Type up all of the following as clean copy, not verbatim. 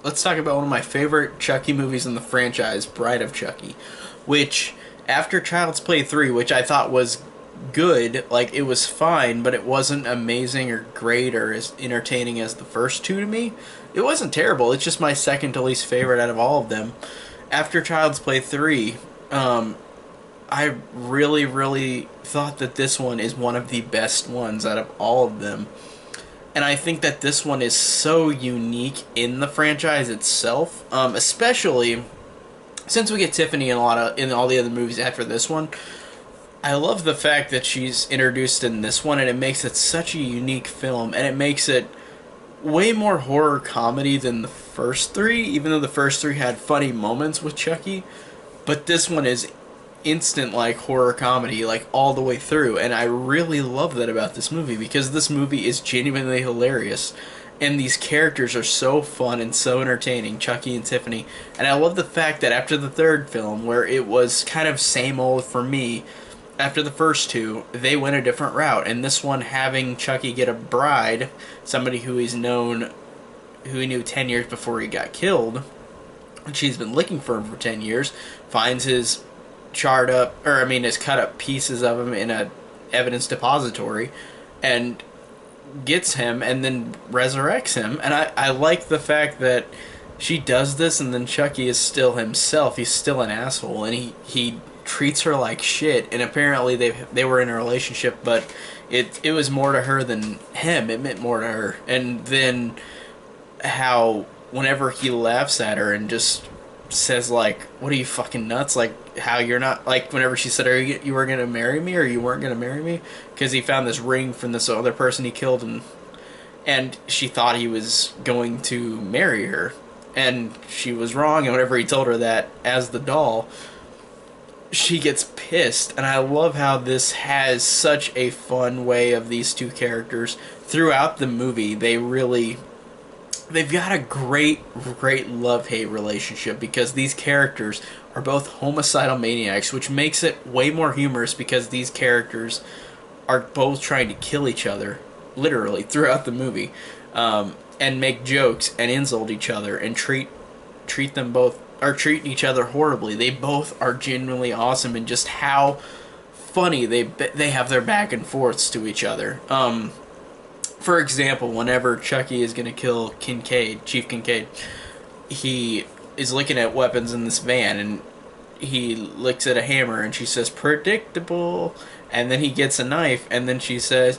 let's talk about one of my favorite Chucky movies in the franchise, Bride of Chucky, which after Child's Play 3, which I thought was good, like it was fine, but it wasn't amazing or great or as entertaining as the first two to me. It wasn't terrible. It's just my second to least favorite out of all of them. After Child's Play 3, I really, really thought that this one is one of the best ones out of all of them. And I think that this one is so unique in the franchise itself, especially since we get Tiffany in all the other movies after this one. I love the fact that she's introduced in this one, and it makes it such a unique film, and it makes it way more horror comedy than the first three, even though the first three had funny moments with Chucky. But this one is instant like horror comedy like all the way through, and I really love that about this movie because this movie is genuinely hilarious and these characters are so fun and so entertaining, Chucky and Tiffany. And I love the fact that after the third film, where it was kind of same old for me after the first two, they went a different route, and this one having Chucky get a bride, somebody who he knew 10 years before he got killed, and she's been looking for him for 10 years, finds his his cut up pieces of him in a evidence depository, and gets him and then resurrects him. And I like the fact that she does this, and then Chucky is still himself. He's still an asshole, and he treats her like shit. And apparently they were in a relationship, but it was more to her than him. It meant more to her. And then how whenever he laughs at her and just says like, "What are you, fucking nuts?" Like how you're not, like whenever she said, you were gonna marry me or you weren't gonna marry me?" Because he found this ring from this other person he killed, and she thought he was going to marry her, and she was wrong. And whenever he told her that as the doll, she gets pissed. And I love how this has such a fun way of these two characters throughout the movie. They've got a great love-hate relationship because these characters are both homicidal maniacs, which makes it way more humorous because these characters are both trying to kill each other, literally, throughout the movie, and make jokes and insult each other and treat each other horribly. They both are genuinely awesome in just how funny they have their back and forths to each other. For example, whenever Chucky is going to kill Chief Kincaid, he is looking at weapons in this van, and he looks at a hammer, and she says, "Predictable." And then he gets a knife, and then she says,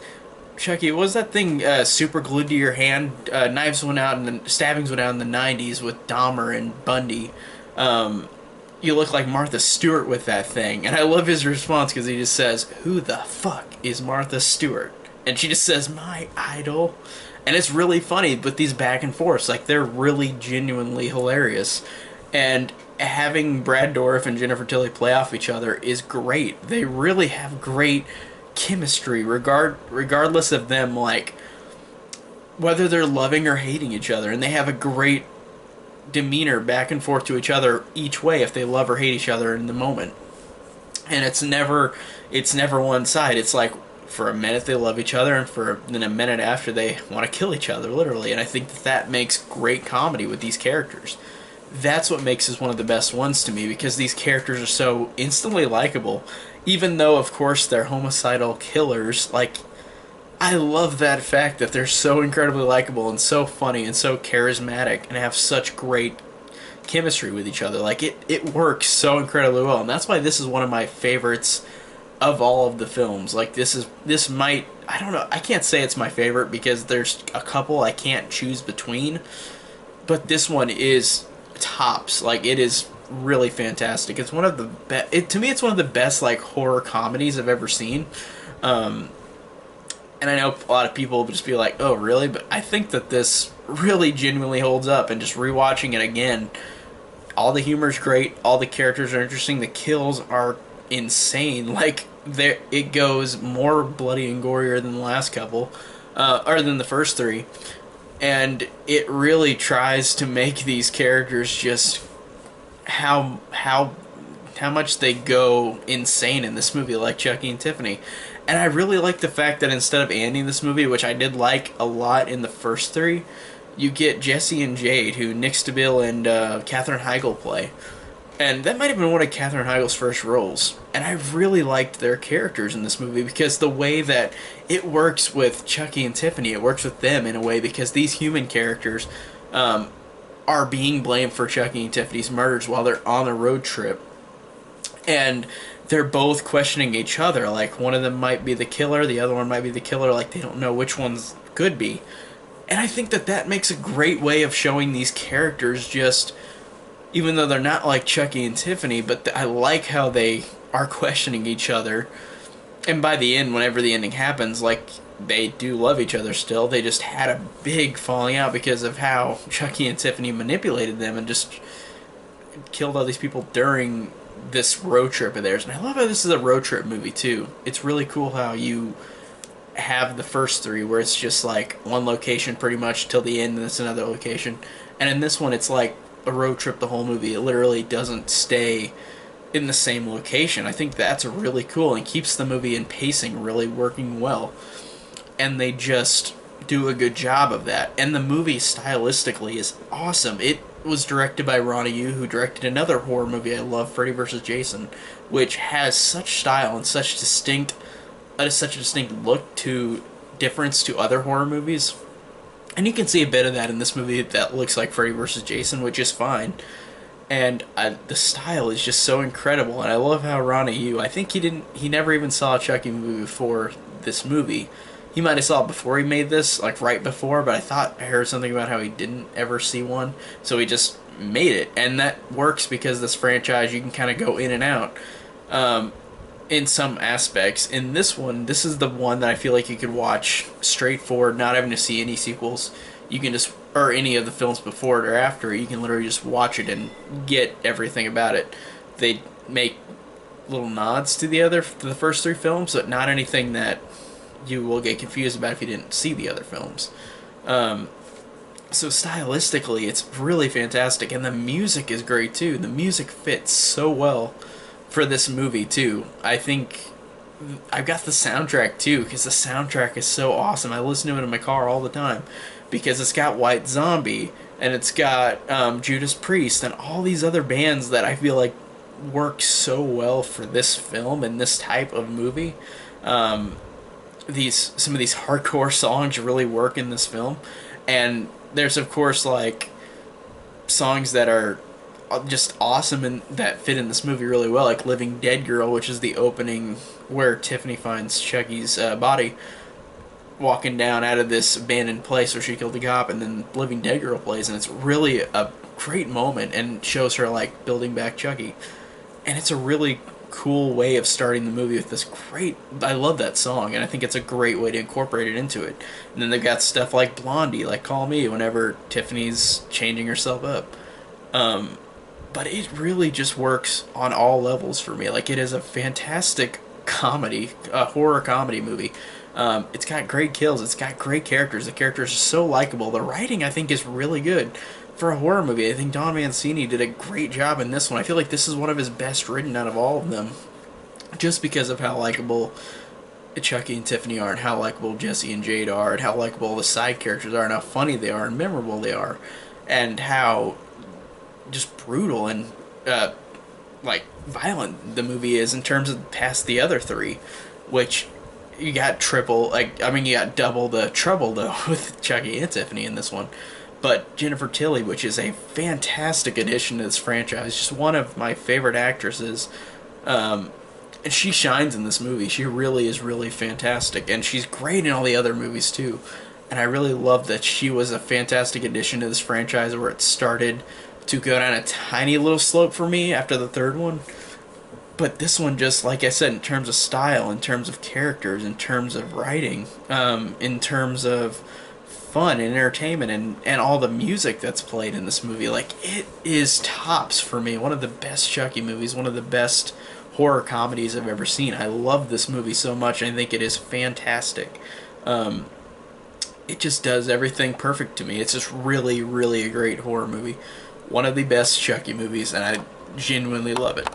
"Chucky, was that thing super glued to your hand? Knives went out, and the stabbings went out in the 90s with Dahmer and Bundy. You look like Martha Stewart with that thing." And I love his response because he just says, "Who the fuck is Martha Stewart?" And she just says, "My idol." And it's really funny, but these back and forths, like, they're really genuinely hilarious. And having Brad Dourif and Jennifer Tilly play off each other is great. They really have great chemistry, regardless of them, like, whether they're loving or hating each other. And they have a great demeanor back and forth to each other each way if they love or hate each other in the moment. And it's never one side. It's like, for a minute they love each other, and then a minute after they want to kill each other, literally. And I think that makes great comedy with these characters. That's what makes this one of the best ones to me, because these characters are so instantly likable, even though of course they're homicidal killers. Like, I love that fact that they're so incredibly likable and so funny and so charismatic and have such great chemistry with each other. Like, it works so incredibly well, and that's why this is one of my favorites of all of the films. Like, this might, I don't know, I can't say it's my favorite because there's a couple I can't choose between, but this one is tops. Like, it is really fantastic. It's one of the best, to me it's one of the best, like, horror comedies I've ever seen. And I know a lot of people will just be like, "Oh, really?" But I think that this really genuinely holds up, and just rewatching it again, all the humor's great, all the characters are interesting, the kills are insane. Like, it goes more bloody and gorier than the last couple, or than the first three, and it really tries to make these characters just how much they go insane in this movie, like Chucky and Tiffany. And I really like the fact that instead of Andy in this movie, which I did like a lot in the first three, you get Jesse and Jade, who Nick Stabile and Katherine Heigl play. And that might have been one of Katherine Heigl's first roles. And I really liked their characters in this movie because the way that it works with Chucky and Tiffany, it works with them in a way because these human characters are being blamed for Chucky and Tiffany's murders while they're on a road trip. And they're both questioning each other. Like, one of them might be the killer, the other one might be the killer. Like, they don't know which one's could be. And I think that that makes a great way of showing these characters just, even though they're not like Chucky and Tiffany, but I like how they are questioning each other. And by the end, whenever the ending happens, like, they do love each other still. They just had a big falling out because of how Chucky and Tiffany manipulated them and just killed all these people during this road trip of theirs. And I love how this is a road trip movie too. It's really cool how you have the first three where it's just like one location pretty much till the end and it's another location. And in this one it's like a road trip the whole movie. It literally doesn't stay in the same location. I think that's really cool and keeps the movie in pacing really working well. And they just do a good job of that. And the movie stylistically is awesome. It was directed by Ronnie Yu, who directed another horror movie I love, Freddy vs. Jason, which has such style and such such a distinct look to difference to other horror movies. And you can see a bit of that in this movie that looks like Freddy vs. Jason, which is fine. And the style is just so incredible, and I love how Ronnie Yu, I think he never even saw a Chucky movie before this movie. He might have saw it before he made this, like right before, but I heard something about how he didn't ever see one, so he just made it. And that works because this franchise, you can kind of go in and out in some aspects. In this one, this is the one that I feel like you could watch straightforward, not having to see any sequels. You can just, or any of the films before it or after it, you can literally just watch it and get everything about it. They make little nods to the first three films, but not anything that you will get confused about if you didn't see the other films. So stylistically, it's really fantastic, and the music is great too. The music fits so well for this movie too. I think I've got the soundtrack too, because the soundtrack is so awesome. I listen to it in my car all the time because it's got White Zombie and it's got Judas Priest and all these other bands that I feel like work so well for this film and this type of movie. Some of these hardcore songs really work in this film, and there's of course like songs that are just awesome and that fit in this movie really well, like Living Dead Girl, which is the opening where Tiffany finds Chucky's body walking down out of this abandoned place where she killed the cop, and then Living Dead Girl plays, and it's really a great moment and shows her like building back Chucky. And it's a really cool way of starting the movie with this great, I love that song, and I think it's a great way to incorporate it into it. And then they've got stuff like Blondie, like Call Me, whenever Tiffany's changing herself up. But it really just works on all levels for me. Like, it is a fantastic comedy, a horror comedy movie. It's got great kills, it's got great characters, the characters are so likable. The writing, I think, is really good for a horror movie. I think Don Mancini did a great job in this one. I feel like this is one of his best written out of all of them, just because of how likable Chucky and Tiffany are, and how likable Jesse and Jade are, and how likable the side characters are, and how funny they are, and memorable they are, and how just brutal and like violent the movie is in terms of past the other three, which you got you got double the trouble though with Chucky and Tiffany in this one. But Jennifer Tilly, which is a fantastic addition to this franchise, just one of my favorite actresses, and she shines in this movie. She really is really fantastic, and she's great in all the other movies too. And I really love that she was a fantastic addition to this franchise, where it started to go down a tiny little slope for me after the third one. But this one, just like I said, in terms of style, in terms of characters, in terms of writing, in terms of fun and entertainment, and all the music that's played in this movie, like, it is tops for me. One of the best Chucky movies, one of the best horror comedies I've ever seen. I love this movie so much, and I think it is fantastic. It just does everything perfect to me. It's just really, really a great horror movie. One of the best Chucky movies, and I genuinely love it.